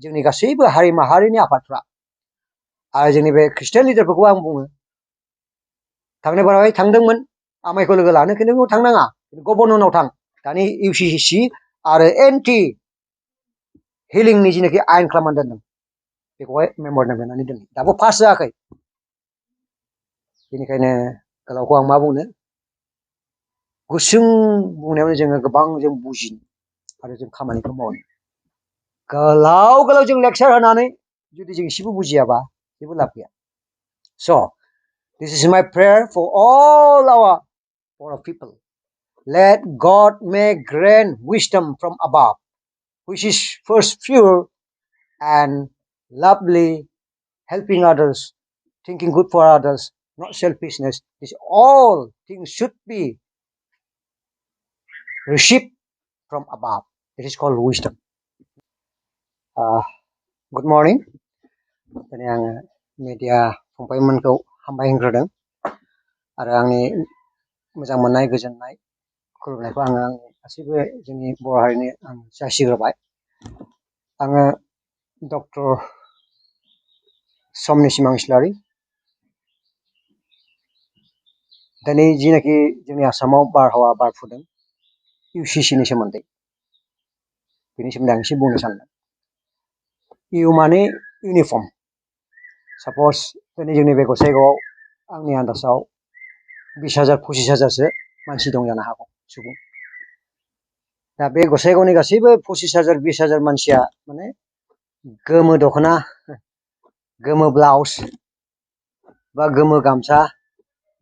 जोंनि गासैबो हारि माहारिनि आफादफ्रा आरो जोंनि बे ख्रिस्टियान लिडारफोरखौ आं बुङो थांनाय बारावहाय थांदोंमोन आमायखौ लोगो लानो खिन्थु थांनाङा गभर्नरनाव थां दानि इउसिसि आरो एन्टि हिलिंनि जिनाखि आयेन खालामनानै दोनदों बेखौहाय मेम'रेन्डाम लिरनानै दोनदों दाबो पास जायाखै बेनिखायनो गोलावखौ आं मा बुंनो गुसुं बुंनायावनो जोङो गोबां जों बुजिनो आरो जों खामानिखौ मावनो गोलाव गोलाव जों लेक्सार होनानै जुदि जों एसेबो बुजियाबा जेबो लाब गैया स' this is my prayer for all our people. Let God may grant wisdom from above, which is first pure and lovely, helping others, thinking good for others, not selfishness. This all things should be received from above. This is called wisdom. Good morning. दिनै आङो media फंबायमोनखौ हामबाय होनग्रोदों आरो आंनि मोजां मोननाय गोजोननाय खुलुमनायखौ आङो आंनि गासैबो जोंनि बर' हारिनि आं जासिग्रोबाय आङो डक्टर समनि सिमां इस्लारि दिनै जिनाखि जोंनि आसामाव बारहावा बारफुदों इउसिसिनि सोमोन्दै बेनि सोमोन्दै आं एसे बुंनो सानदों इउ माने इउनिफर्म सापज दिनै जोंनि बे गसाइगावआव आंनि आन्दाजाव 20,000 25,000सो मानसि दं जानो हागौ सुबुं दा बे गसाइगावनि गासैबो 25,000 20,000 मानसिया माने गोमो दख'ना गोमो ब्लाउस बा गोमो गामसा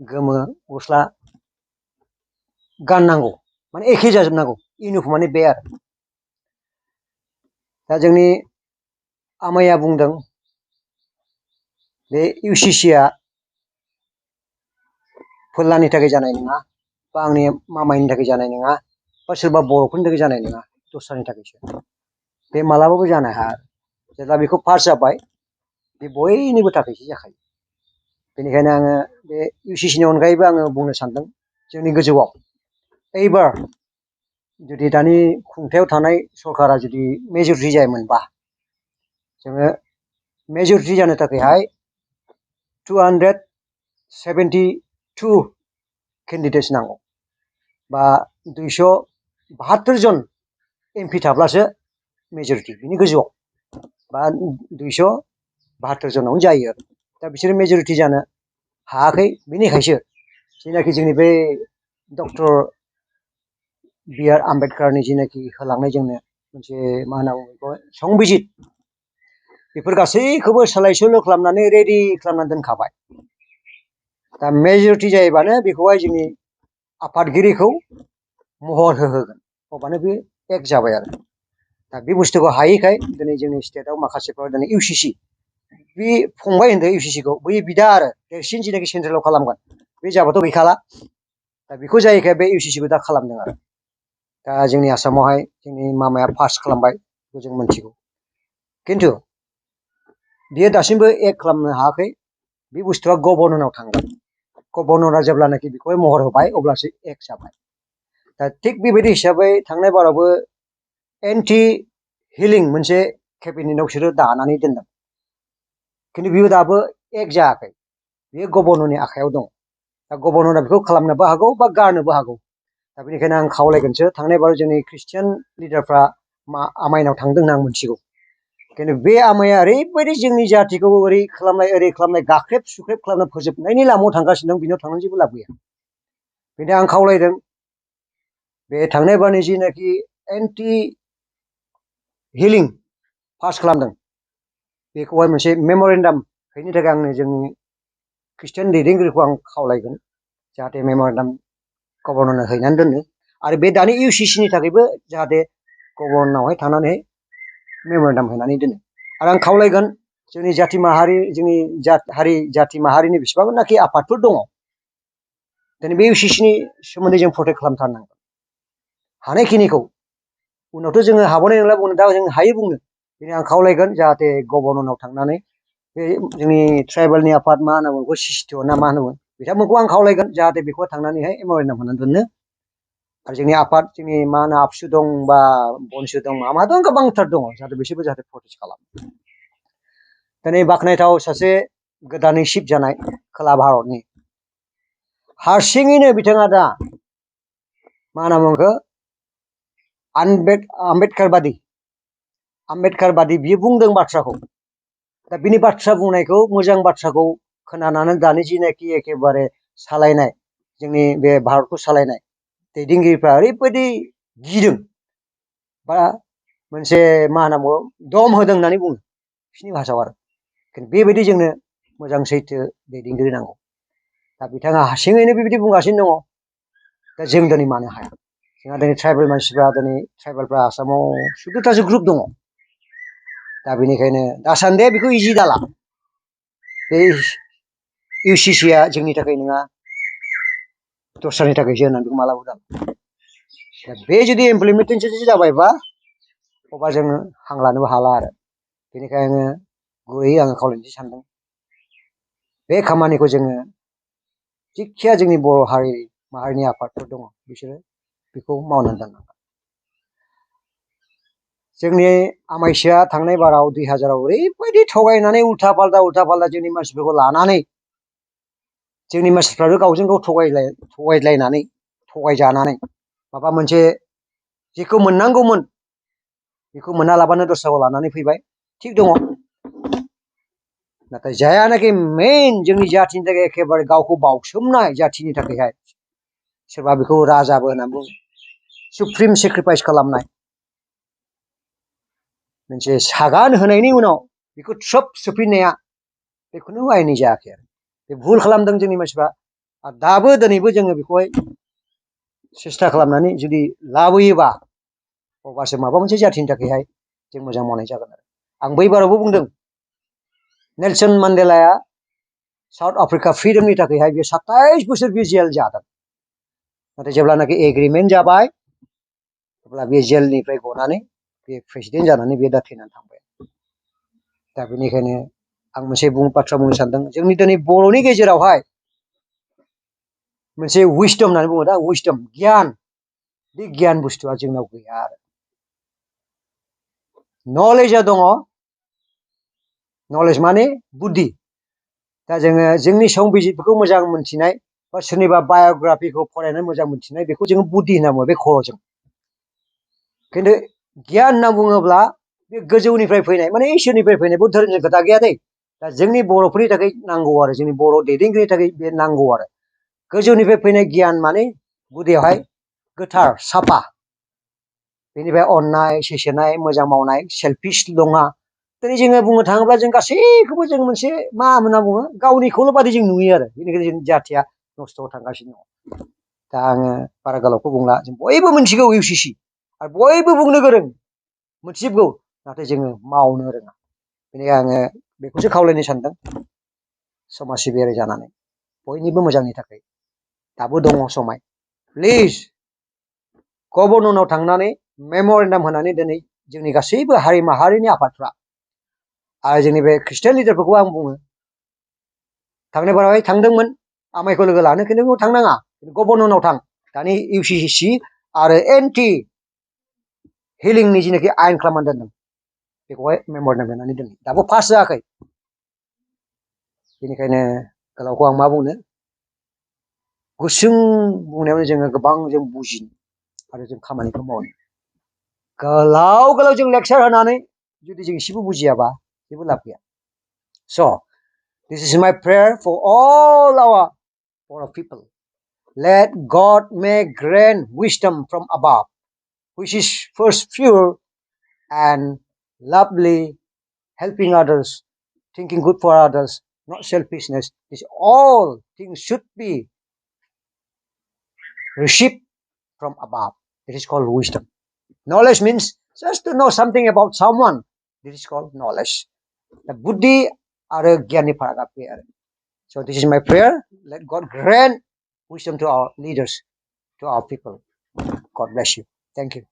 गोमो गस्ला गाननांगौ माने एखे जाजोबनांगौ इउनिफर्मानो बे आरो दा जोंनि आमाइया बुंदों बे इउसिसिआ फोरलानि थाखाय जानाय नङा बा आंनि मामायनि थाखाय जानाय नङा बा सोरबा बर'फोरनि थाखाय जानाय नङा दस्रानि थाखायसो बे मालाबाबो जानो हाया जेब्ला बेखौ पास जाबाय बे बयनिबो थाखायसो जाखायो बेनिखायनो आङो बे इउसिसिनि अनगायैबो आङो बुंनो सानदों जोंनि गोजौआव एबार जुदि दानि खुंथायाव थानाय सरकारा जुदि मेजरिटि जायोमोनबा जोङो मेजरिटि जानो थाखायहाय 272 केन्डिडेट्स नांगौ बा 272 जन एमपि थाब्लासो मेजरिटि बिनि गोजौआव बा 272 जनावनो जायो आरो दा बिसोरो मेजरिटि जानो हायाखै बेनिखायसो जेनाखि जोंनि बे डक्टर बि.आर. आम्बेडकारनि जेनाखि होलांनाय जोंनो मोनसे मा होनना बुङो बेखौ संबिजित बेफोर गासैखौबो सोलाय सोल' खालामनानै रेडि खालामनानै दोनखाबाय दा मेजरिटि जायोबानो बेखौहाय जोंनि आफादगिरिखौ महर होहोगोन अब्लानो बे एक जाबाय आरो दा बे बुस्थुखौ हायैखाय दिनै जोंनि स्टेटआव माखासेफ्रा दिनै इउसिसि बे फंबाय होनदों इउसिसिखौ बै बिदा आरो देरसिन जेनाखि सेन्ट्रेलाव खालामगोन बे जाबाथ' गैखाला दा बेखौ जायैखाय बे इउसिसिखौ दा खालामदों आरो दा जोंनि आसामावहाय जोंनि मामाया पास खालामबाय बेखौ जों मोनथिगौ खिन्थु बियो दासिमबो एक खालामनो हायाखै बे बुस्थुआ गभर्नरनाव थांगोन गभर्नरा जेब्लानाखि बेखौहाय महर होबाय अब्लासो एक जाबाय दा थिग बेबायदि हिसाबै थांनाय बारावबो एन्टि हिलिं मोनसे केबिनेटआव बिसोरो दानानै दोनदों खिन्थु बियो दाबो एक जायाखै बेयो गभर्नरनि आखायाव दं दा गभर्नरा बेखौ खालामनोबो हागौ बा गारनोबो हागौ दा बेनिखायनो आं खावलायगोनसो थांनाय बाराव जोंनि ख्रिस्टियान लिडारफ्रा आमायनाव थांदों होनना आं मोनथिगौ खिन्थु बे आमाया ओरैबायदि जोंनि जाथिखौ ओरै खालामनाय गाख्रेब सुख्रेब खालामना फोजोबनायनि लामायाव थांगासिनो दं बिनाव थांनानै जेबो लाब गैया बेनिखायनो आं खावलायदों बे थांनाय बारनि जिनाखि एन्टि हिलिं पास खालामदों बेखौहाय मोनसे मेम'रेन्डाम हैनो थाखाय आंनो जोंनि ख्रिस्टियान दैदेनगिरिखौ आं खावलायगोन जाहाथे मेम'रेन्डाम गभर्नरनो हैनानै दोनो आरो बे दानि इउसिसिनि थाखायबो जाहाथे गभर्नरनावहाय थांनानै मेम'रेन्डाम हैनानै दोनो आरो आं खावलायगोन जोंनि जाथि माहारि जोंनि जाथि माहारिनि बेसेबांनाखि आफादफोर दङ दिनै बे इउसिसिनि सोमोन्दै जों प्रटेक्ट खालामथारनांगोन हानायखिनिखौ उनावथ' जोङो हाबावनाय नंला बुंनो दा जों हायो बुंनो दिनै आं खावलायगोन जाहाथे गभर्नरनाव थांनानै बे जोंनि ट्राइबेलनि आफाद मा होनना बुङो सिस्टिअ ना मा होनोमोन बिथांमोनखौ आं खावलायगोन जाहाथे बेखौ थांनानैहाय मेम'रेन्डाम होनानै दोननो आरो जोंनि आफाद जोंनि मा होनो आबसु दं बा बनसु दं मा दं गोबांथार दङ जाहाथे बिसोरबो जाहाथे प्रटेस्ट खालामो दिनै बाख्नायथाव सासे गोदानै सिफ जानाय खोला भारतनि हारसिङैनो बिथाङा दा मा होनना बुङो आम्बेडकार बादि बियो बुंदों बाथ्राखौ दा बिनि बाथ्रा बुंनायखौ मोजां बाथ्राखौ खोनानानै दानि जिनाखि एखेबारे सालायनाय जोंनि बे भारतखौ सालायनाय दैदेनगिरिफ्रा ओरैबायदि गिदों बा मोनसे मा होनना बुङो दम होदों होननानै बुङो बिसिनि भाषायाव आरो बेबायदि जोंनो मोजां सैथो दैदेनगिरि नांगौ दा बिथाङा हारसिङैनो बेबायदि बुंगासिनो दङ दा जों दिनै मानो हाया जोंहा दिनै ट्राइबेल मानसिफ्रा दिनै ट्राइबेलफ्रा आसामाव 14थासो ग्रुप दङ दा बेनिखायनो दासान्दि बेखौ इजि दाला बे UCCआ जोंनि थाखाय नङा दस्रानि थाखायसो होननानै बेखौ मालाबा दाला दा बे जुदि इमप्लिमेन्टेसन जाबायबा अब्ला जोङो हां लानोबो हाला आरो बेनिखायनो गुरैयै आङो खावलायनोसै सानदों बे खामानिखौ जोङो जिखिया जोंनि बर' हारि माहारिनि आफादफोर दङ बिसोरो बेखौ मावनानै दोननांगोन जोंनि आमाइसिया थांनाय बाराव 2000आव ओरैबायदि थगायनानै उल्था फाल्था जोंनि मानसिफोरखौ लानानै जोंनि मानसिफ्राबो गावजों गाव थगायलायनानै थगायजानानै माबा मोनसे जेखौ मोननांगौमोन बेखौ मोना लाबानो दस्राखौ लानानै फैबाय थिग दङ नाथाय जायानाखि मेइन जोंनि जाथिनि थाखाय एखेबारे गावखौ बावसोमनाय जाथिनि थाखायहाय सोरबा बेखौ राजाबो होनना बुङो सुप्रिम सेक्रिफाइस खालामनाय मोनसे सागान होनायनि उनाव बेखौ थ्रोब सोफिननाया बे खुनु आयेननि जायाखै आरो बे भुल खालामदों जोंनि मानसिफ्रा आरो दाबो दिनैबो जोङो बेखौहाय सेस्था खालामनानै जुदि लाबोयोबा अब्लासो माबा मोनसे जाथिनि थाखायहाय जों मोजां मावनाय जागोन आरो आं बै बारावबो बुंदों नेलसन मान्डेलाया साउथ आफ्रिका फ्रिडमनि थाखायहाय बे 27 बोसोर बे जेल जादों नाथाय जेब्लानाखि एग्रिमेन्ट जाबाय अब्ला बे जेलनिफ्राय गनानै बे प्रेसिडेन्ट जानानै बे दा थैनानै थांबाय दा बेनिखायनो आं मोनसे बाथ्रा बुंनो सानदों जोंनि दिनै बर'नि गेजेरावहाय मोनसे उइसडम होननानै बुङो दा उइसडम गियान बे गियान बुस्थुआ जोंनाव गैया आरो नलेजआ दङ नलेज माने बुद्धि दा जोङो जोंनि संबिजितफोरखौ मोजां मोनथिनाय बा सोरनिबा बाय'ग्राफिखौ फरायनानै मोजां मोनथिनाय बेखौ जोङो बुद्धि होनना बुङो बे खर'जों खिन्थु गियान होनना बुङोब्ला बे गोजौनिफ्राय फैनाय माने इसोरनिफ्राय फैनाय बहुद धोरोमनि खोथा गैया दै दा जोंनि बर'फोरनि थाखाय नांगौ आरो जोंनि बर' दैदेनगिरिनि थाखाय बे नांगौ आरो गोजौनिफ्राय फैनाय गियान माने गुदियावहाय गोथार साफा बेनिफ्राय अननाय सैसोनाय मोजां मावनाय सेल्फिश नङा दिनै जोङो बुंनो थाङोब्ला जों गासैखौबो जों मोनसे मा होनना बुङो गावनिखौल' बादि जों नुयो आरो बेनिखायनो जों जाथिया नस्थ'आव थांगासिनो दङ दा आङो बारा गोलावखौ बुंला जों बयबो मिथिगौ UCC आरो बयबो बुंनो गोरों मोनथिजोबगौ नाथाय जोङो मावनो रोङा बेनिखायनो आङो बेखौसो खावलायनो सानदों समाज सिबियारि जानानै बयनिबो मोजांनि थाखाय दाबो दङ समाय प्लिज गभर्नरनाव थांनानै मेम'रेन्डाम होनानै दिनै जोंनि गासैबो हारि माहारिनि आफादफ्रा आरो जोंनि बे ख्रिस्टियान लिडारफोरखौ आं बुङो थांनाय बारावहाय थांदोंमोन आमाइखौ लोगो लानो खिन्थु बेयाव थांनाङा गभर्नरनाव थां दानि UCC आरो एन्टि हिलिंनि जिनाखि आयेन खालामनानै दोनदों बेखौहाय मेम'रेन्डाम होनानै दोनदों दाबो पास जायाखै बेनिखायनो गोलावखौ आं मा बुंनो गुसुं बुंनायावनो जोङो गोबां जों बुजिनो आरो जों खामानिखौ मावनो गोलाव जों लेक्सार होनानै जुदि जों एसेबो बुजियाबा जेबो लाब गैया स' this is my prayer for all our people let God may grant wisdom from above which is first pure and lovely helping others thinking good for others not selfishness this all things should be received from above it is called wisdom knowledge means just to know something about someone this is called knowledge the buddhi आरो गियाननि फारागा बे आरो so this is my prayer let God grant wisdom to our leaders to our people God bless you thank you